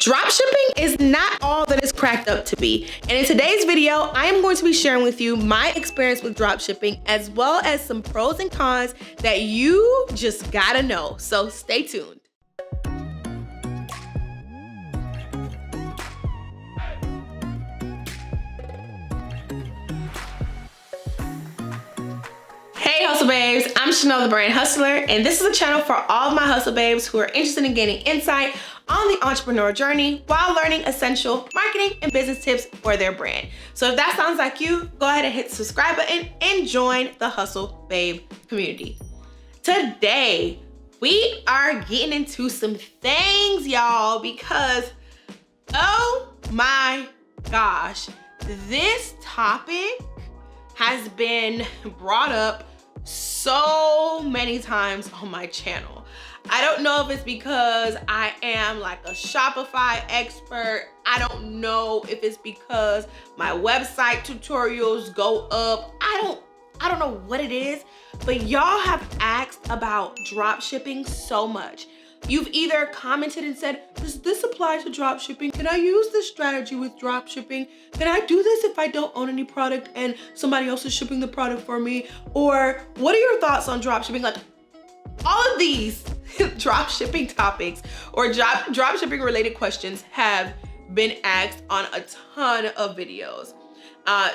Dropshipping is not all that it's cracked up to be. And in today's video, I am going to be sharing with you my experience with dropshipping, as well as some pros and cons that you just gotta know. So stay tuned. Hey Hustle Babes, I'm Chanel the Brand Hustler, and this is a channel for all of my Hustle Babes who are interested in gaining insight on the entrepreneur journey while learning essential marketing and business tips for their brand. So if that sounds like you, go ahead and hit the subscribe button and join the Hustle Babe community. Today, we are getting into some things, y'all, because oh my gosh, this topic has been brought up so many times on my channel. I don't know if it's because I am like a Shopify expert. I don't know if it's because my website tutorials go up. I don't know what it is, but y'all have asked about drop shipping so much. You've either commented and said, does this apply to drop shipping? Can I use this strategy with drop shipping? Can I do this if I don't own any product and somebody else is shipping the product for me? Or what are your thoughts on drop shipping? Like, all of these drop shipping topics or drop shipping related questions have been asked on a ton of videos.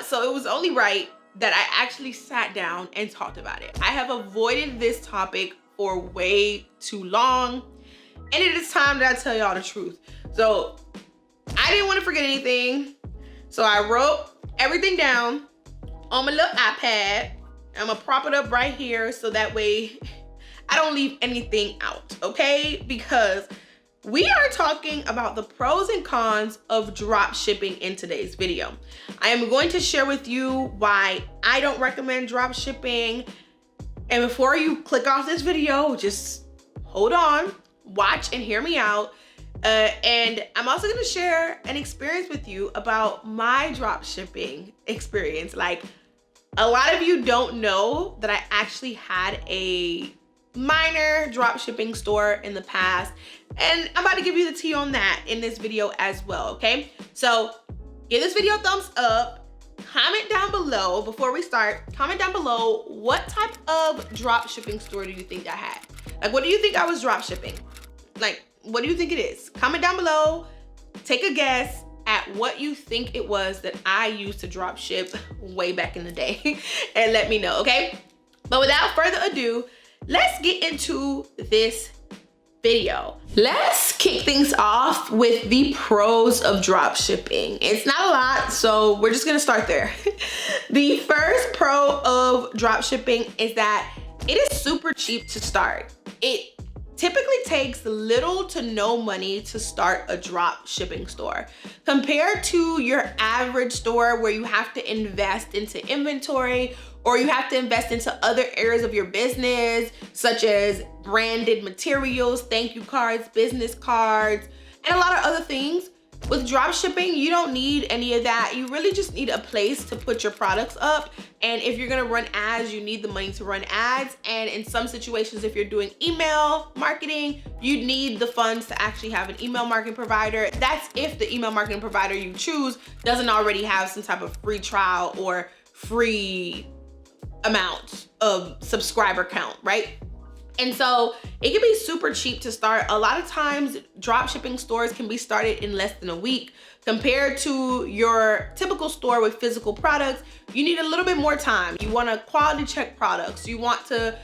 So it was only right that I actually sat down and talked about it. I have avoided this topic for way too long, and it is time that I tell y'all the truth. So I didn't want to forget anything, so I wrote everything down on my little iPad. I'm gonna prop it up right here so that way I don't leave anything out, okay? Because we are talking about the pros and cons of drop shipping in today's video. I am going to share with you why I don't recommend drop shipping. And before you click off this video, just hold on, watch and hear me out. And I'm also gonna share an experience with you about my drop shipping experience. Like, a lot of you don't know that I actually had a minor drop shipping store in the past, and I'm about to give you the tea on that in this video as well, okay? So give this video a thumbs up, comment down below before we start, comment down below what type of drop shipping store do you think I had? Like, what do you think I was drop shipping? Like, what do you think it is? Comment down below, take a guess at what you think it was that I used to drop ship way back in the day and let me know, okay? But without further ado, let's get into this video. Let's kick things off with the pros of drop shipping. It's not a lot, so we're just gonna start there. The first pro of drop shipping is that it is super cheap to start. It typically takes little to no money to start a drop shipping store compared to your average store where you have to invest into inventory or you have to invest into other areas of your business, such as branded materials, thank you cards, business cards, and a lot of other things. With drop shipping, you don't need any of that. You really just need a place to put your products up. And if you're gonna run ads, you need the money to run ads. And in some situations, if you're doing email marketing, you need the funds to actually have an email marketing provider. That's if the email marketing provider you choose doesn't already have some type of free trial or free amount of subscriber count, right? And so it can be super cheap to start. A lot of times drop shipping stores can be started in less than a week. Compared to your typical store with physical products, you need a little bit more time. You want to quality check products. You want to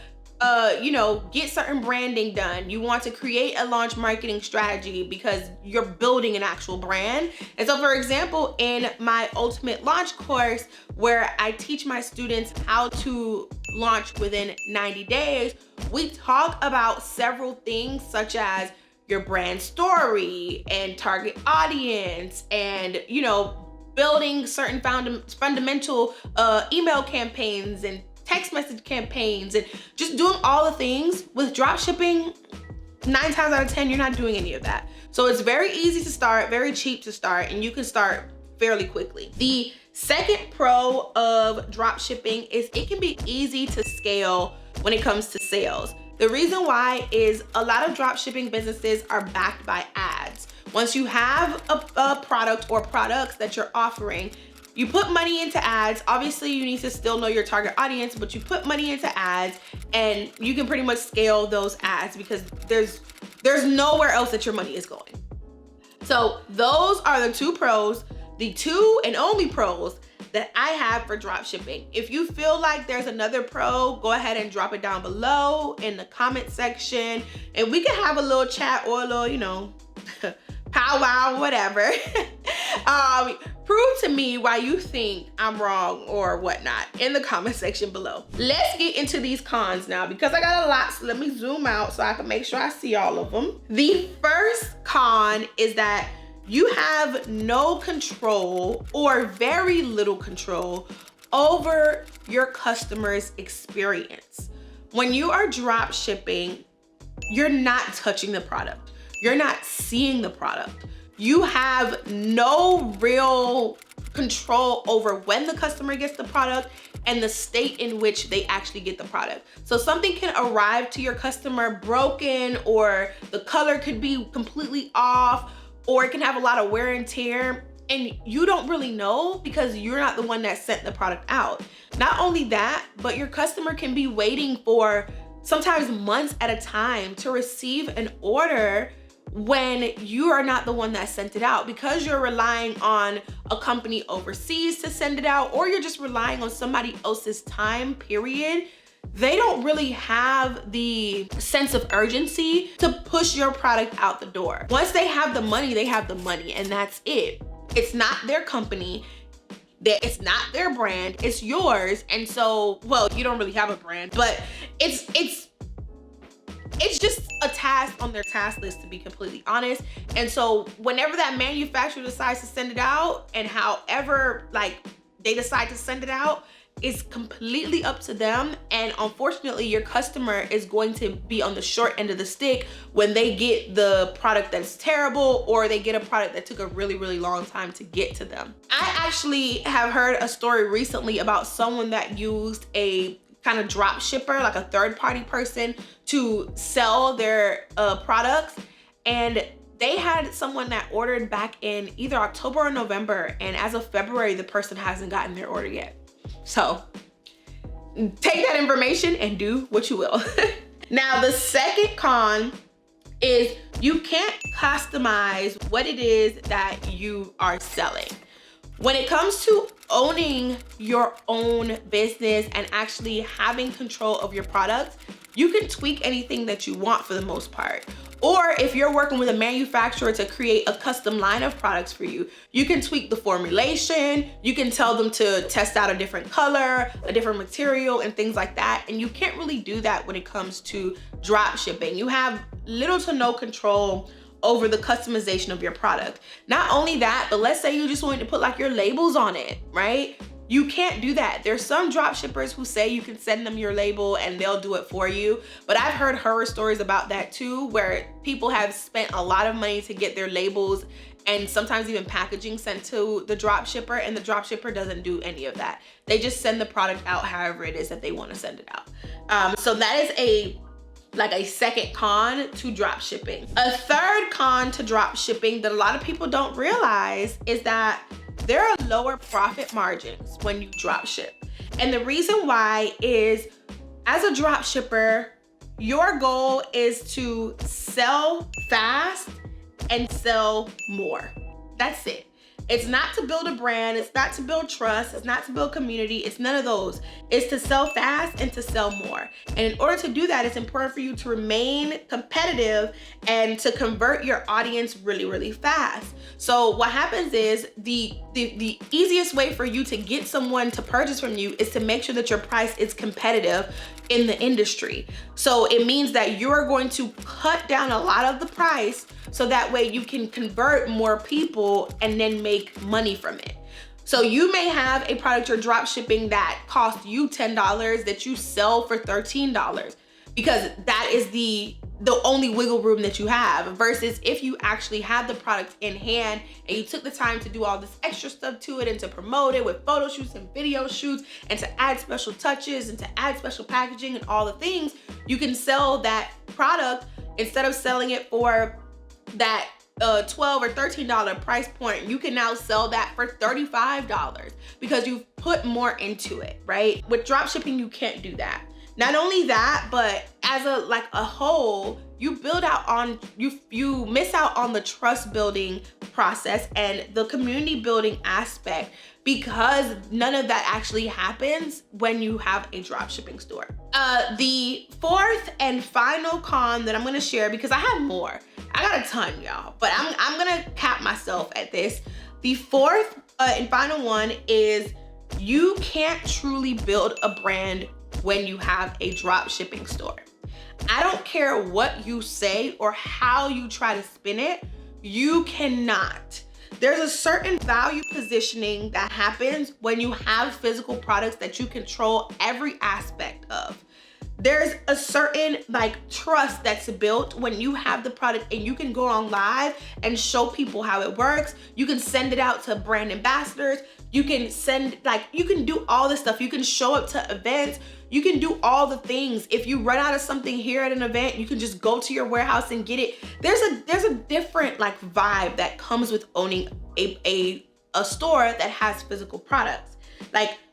get certain branding done. You want to create a launch marketing strategy because you're building an actual brand. And so, for example, in my ultimate launch course, where I teach my students how to launch within 90 days, we talk about several things such as your brand story and target audience and, building certain fundamental email campaigns and text message campaigns and just doing all the things. With drop shipping, 9 times out of 10, you're not doing any of that. So it's very easy to start, very cheap to start, and you can start fairly quickly. The second pro of drop shipping is it can be easy to scale when it comes to sales. The reason why is a lot of drop shipping businesses are backed by ads. Once you have a product or products that you're offering, you put money into ads. Obviously, you need to still know your target audience, but you put money into ads and you can pretty much scale those ads because there's nowhere else that your money is going. So those are the two pros, the two and only pros that I have for drop shipping. If you feel like there's another pro, go ahead and drop it down below in the comment section and we can have a little chat or a little, you know, powwow, whatever. Prove to me why you think I'm wrong or whatnot in the comment section below. Let's get into these cons now because I got a lot, so let me zoom out so I can make sure I see all of them. The first con is that you have no control or very little control over your customer's experience. When you are drop shipping, you're not touching the product. You're not seeing the product. You have no real control over when the customer gets the product and the state in which they actually get the product. So something can arrive to your customer broken, or the color could be completely off, or it can have a lot of wear and tear, and you don't really know because you're not the one that sent the product out. Not only that, but your customer can be waiting for sometimes months at a time to receive an order when you are not the one that sent it out, because you're relying on a company overseas to send it out, or you're just relying on somebody else's time period. They don't really have the sense of urgency to push your product out the door. Once they have the money, they have the money, and that's it. It's not their company. It's not their brand, it's yours. And so, well, you don't really have a brand, but it's just a task on their task list, to be completely honest. And so whenever that manufacturer decides to send it out, and however like they decide to send it out, is completely up to them. And unfortunately, your customer is going to be on the short end of the stick when they get the product that's terrible, or they get a product that took a really, really long time to get to them. I actually have heard a story recently about someone that used a kind of drop shipper, like a third-party person, to sell their products. And they had someone that ordered back in either October or November, and as of February, the person hasn't gotten their order yet. So take that information and do what you will. Now, the second con is you can't customize what it is that you are selling. When it comes to owning your own business and actually having control of your products, you can tweak anything that you want for the most part. Or if you're working with a manufacturer to create a custom line of products for you, you can tweak the formulation, you can tell them to test out a different color, a different material, and things like that. And you can't really do that when it comes to drop shipping. You have little to no control over the customization of your product. Not only that, but let's say you just wanted to put like your labels on it, right? You can't do that. There's some drop shippers who say you can send them your label and they'll do it for you. But I've heard horror stories about that too, where people have spent a lot of money to get their labels and sometimes even packaging sent to the drop shipper, and the drop shipper doesn't do any of that. They just send the product out however it is that they want to send it out. So that is a second con to drop shipping. A third con to drop shipping that a lot of people don't realize is that there are lower profit margins when you drop ship. And the reason why is, as a drop shipper, your goal is to sell fast and sell more. That's it. It's not to build a brand, it's not to build trust, it's not to build community, it's none of those. It's to sell fast and to sell more. And in order to do that, it's important for you to remain competitive and to convert your audience really, really fast. So what happens is the easiest way for you to get someone to purchase from you is to make sure that your price is competitive in the industry. So it means that you're going to cut down a lot of the price so that way you can convert more people and then make money from it. So you may have a product you're drop shipping that costs you $10 that you sell for $13, because that is the only wiggle room that you have, versus if you actually had the product in hand and you took the time to do all this extra stuff to it and to promote it with photo shoots and video shoots and to add special touches and to add special packaging and all the things, you can sell that product instead of selling it for that a $12 or $13 price point, you can now sell that for $35 because you've put more into it, right? With dropshipping, you can't do that. Not only that, but as a whole, you build out on, you miss out on the trust building process and the community building aspect because none of that actually happens when you have a dropshipping store. The fourth and final con that I'm gonna share, because I have more, I got a ton, y'all, but I'm gonna cap myself at this. The fourth and final one is you can't truly build a brand when you have a drop shipping store. I don't care what you say or how you try to spin it, you cannot. There's a certain value positioning that happens when you have physical products that you control every aspect of. There's a certain trust that's built when you have the product and you can go on live and show people how it works. You can send it out to brand ambassadors. You can send, you can do all this stuff. You can show up to events. You can do all the things. If you run out of something here at an event, you can just go to your warehouse and get it. There's a different vibe that comes with owning a store that has physical products.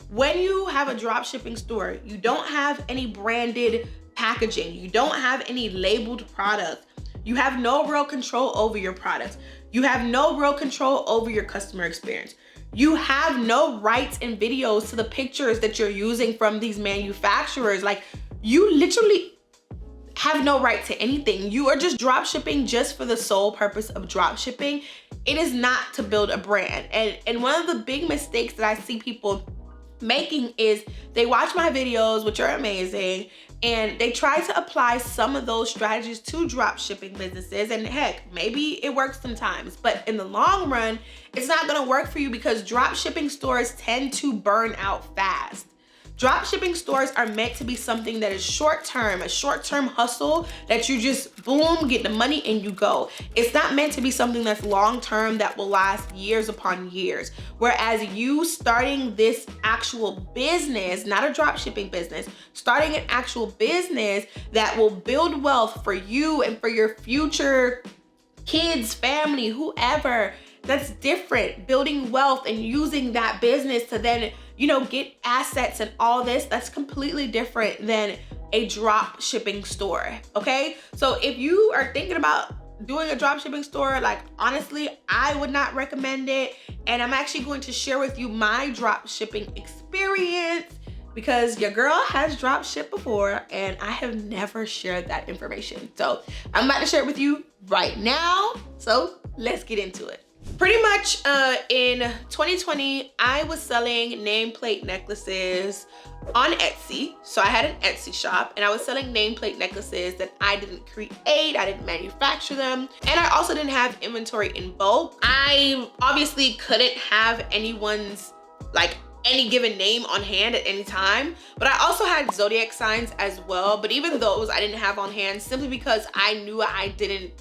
When you have a drop shipping store, you don't have any branded packaging. You don't have any labeled products. You have no real control over your products. You have no real control over your customer experience. You have no rights and videos to the pictures that you're using from these manufacturers. You literally have no right to anything. You are just drop shipping just for the sole purpose of drop shipping. It is not to build a brand. And one of the big mistakes that I see people making is they watch my videos, which are amazing, and they try to apply some of those strategies to drop shipping businesses, and heck, maybe it works sometimes, but in the long run, it's not gonna work for you because drop shipping stores tend to burn out fast. Drop shipping stores are meant to be something that is short-term, a short-term hustle that you just boom, get the money and you go. It's not meant to be something that's long-term that will last years upon years. Whereas you starting this actual business, not a drop shipping business, starting an actual business that will build wealth for you and for your future kids, family, whoever, that's different. Building wealth and using that business to then, get assets and all this, that's completely different than a drop shipping store, okay? So if you are thinking about doing a drop shipping store, honestly, I would not recommend it. And I'm actually going to share with you my drop shipping experience because your girl has drop shipped before and I have never shared that information. So I'm about to share it with you right now. So let's get into it. Pretty much in 2020, I was selling nameplate necklaces on Etsy. So I had an Etsy shop and I was selling nameplate necklaces that I didn't create, I didn't manufacture them. And I also didn't have inventory in bulk. I obviously couldn't have anyone's any given name on hand at any time, but I also had zodiac signs as well. But even those I didn't have on hand simply because I knew I didn't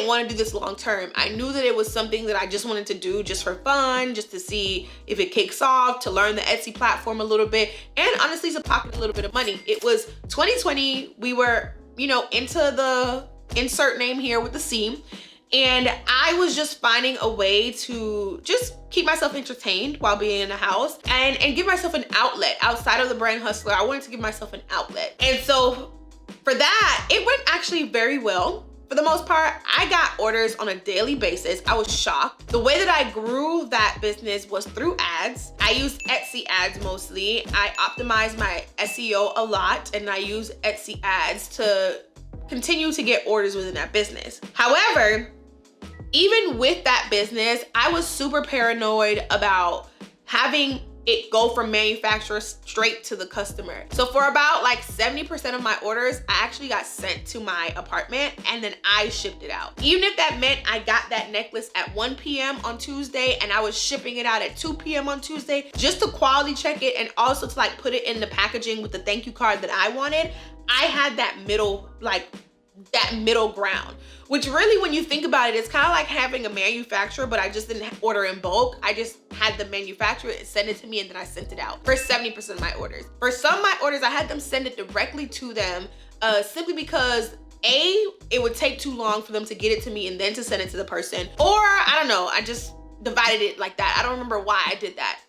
want to do this long term. I knew that it was something that I just wanted to do just for fun, just to see if it kicks off, to learn the Etsy platform a little bit, and honestly to pocket a little bit of money. It was 2020. We were, into the insert name here with the C. And I was just finding a way to just keep myself entertained while being in the house and give myself an outlet outside of the brand hustler. I wanted to give myself an outlet. And so for that, it went actually very well. For the most part, I got orders on a daily basis. I was shocked. The way that I grew that business was through ads. I used Etsy ads mostly. I optimized my SEO a lot and I use Etsy ads to continue to get orders within that business. However, even with that business, I was super paranoid about having it go from manufacturer straight to the customer. So for about 70% of my orders, I actually got sent to my apartment and then I shipped it out. Even if that meant I got that necklace at 1 p.m. on Tuesday and I was shipping it out at 2 p.m. on Tuesday, just to quality check it and also to put it in the packaging with the thank you card that I wanted, I had that middle ground, which really, when you think about it, it's kind of like having a manufacturer, but I just didn't order in bulk. I just had the manufacturer send it to me and then I sent it out for 70% of my orders. For some of my orders, I had them send it directly to them simply because it would take too long for them to get it to me and then to send it to the person, or I don't know, I just divided it like that. I don't remember why I did that.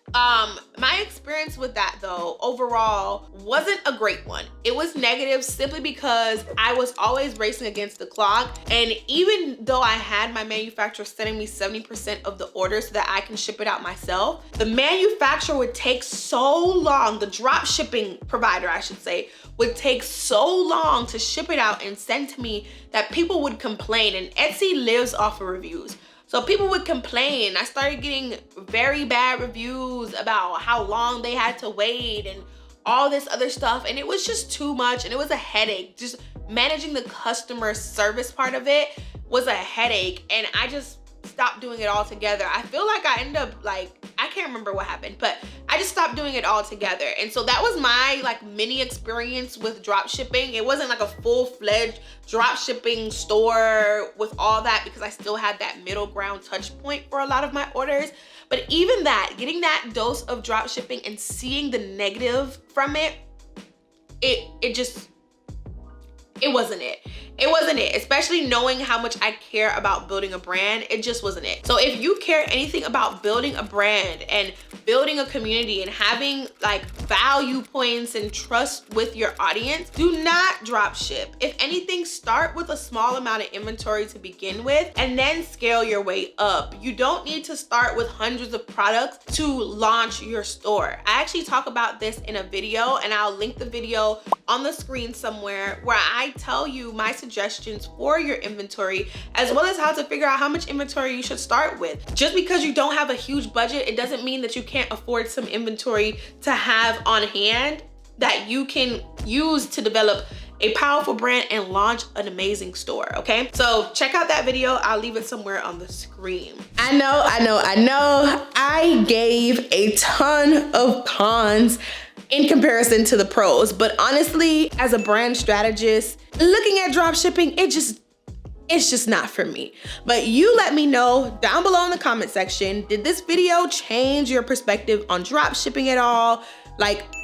My experience with that though, overall, wasn't a great one. It was negative simply because I was always racing against the clock. And even though I had my manufacturer sending me 70% of the order so that I can ship it out myself, the manufacturer would take so long, the drop shipping provider, I should say, would take so long to ship it out and send to me that people would complain. And Etsy lives off of reviews. So people would complain. I started getting very bad reviews about how long they had to wait and all this other stuff. And it was just too much and it was a headache. Just managing the customer service part of it was a headache, and I just stopped doing it altogether. I feel like I ended up I can't remember what happened, but I just stopped doing it altogether. And so that was my mini experience with drop shipping. It wasn't like a full-fledged drop shipping store with all that, because I still had that middle ground touch point for a lot of my orders. But even that, getting that dose of drop shipping and seeing the negative from it, it wasn't it. It wasn't it, especially knowing how much I care about building a brand. It just wasn't it. So if you care anything about building a brand and building a community and having value points and trust with your audience, do not drop ship. If anything, start with a small amount of inventory to begin with and then scale your way up. You don't need to start with hundreds of products to launch your store. I actually talk about this in a video, and I'll link the video on the screen somewhere, where I tell you my suggestions for your inventory, as well as how to figure out how much inventory you should start with. Just because you don't have a huge budget, it doesn't mean that you can't afford some inventory to have on hand that you can use to develop a powerful brand and launch an amazing store, okay? So check out that video. I'll leave it somewhere on the screen. I know. I gave a ton of cons in comparison to the pros, but honestly, as a brand strategist, looking at drop shipping, it's just not for me. But you let me know down below in the comment section, did this video change your perspective on drop shipping at all?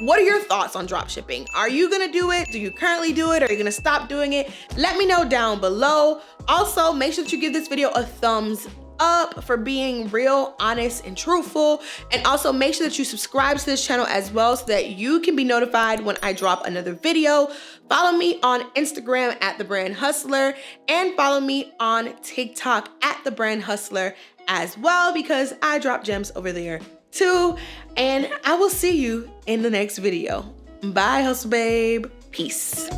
What are your thoughts on drop shipping? Are you gonna do it? Do you currently do it? Are you gonna stop doing it? Let me know down below. Also, make sure that you give this video a thumbs up for being real, honest, and truthful. And also make sure that you subscribe to this channel as well, so that you can be notified when I drop another video. Follow me on Instagram at The Brand Hustler, and follow me on TikTok at The Brand Hustler as well, because I drop gems over there too. And I will see you in the next video. Bye, Hustle Babe. Peace.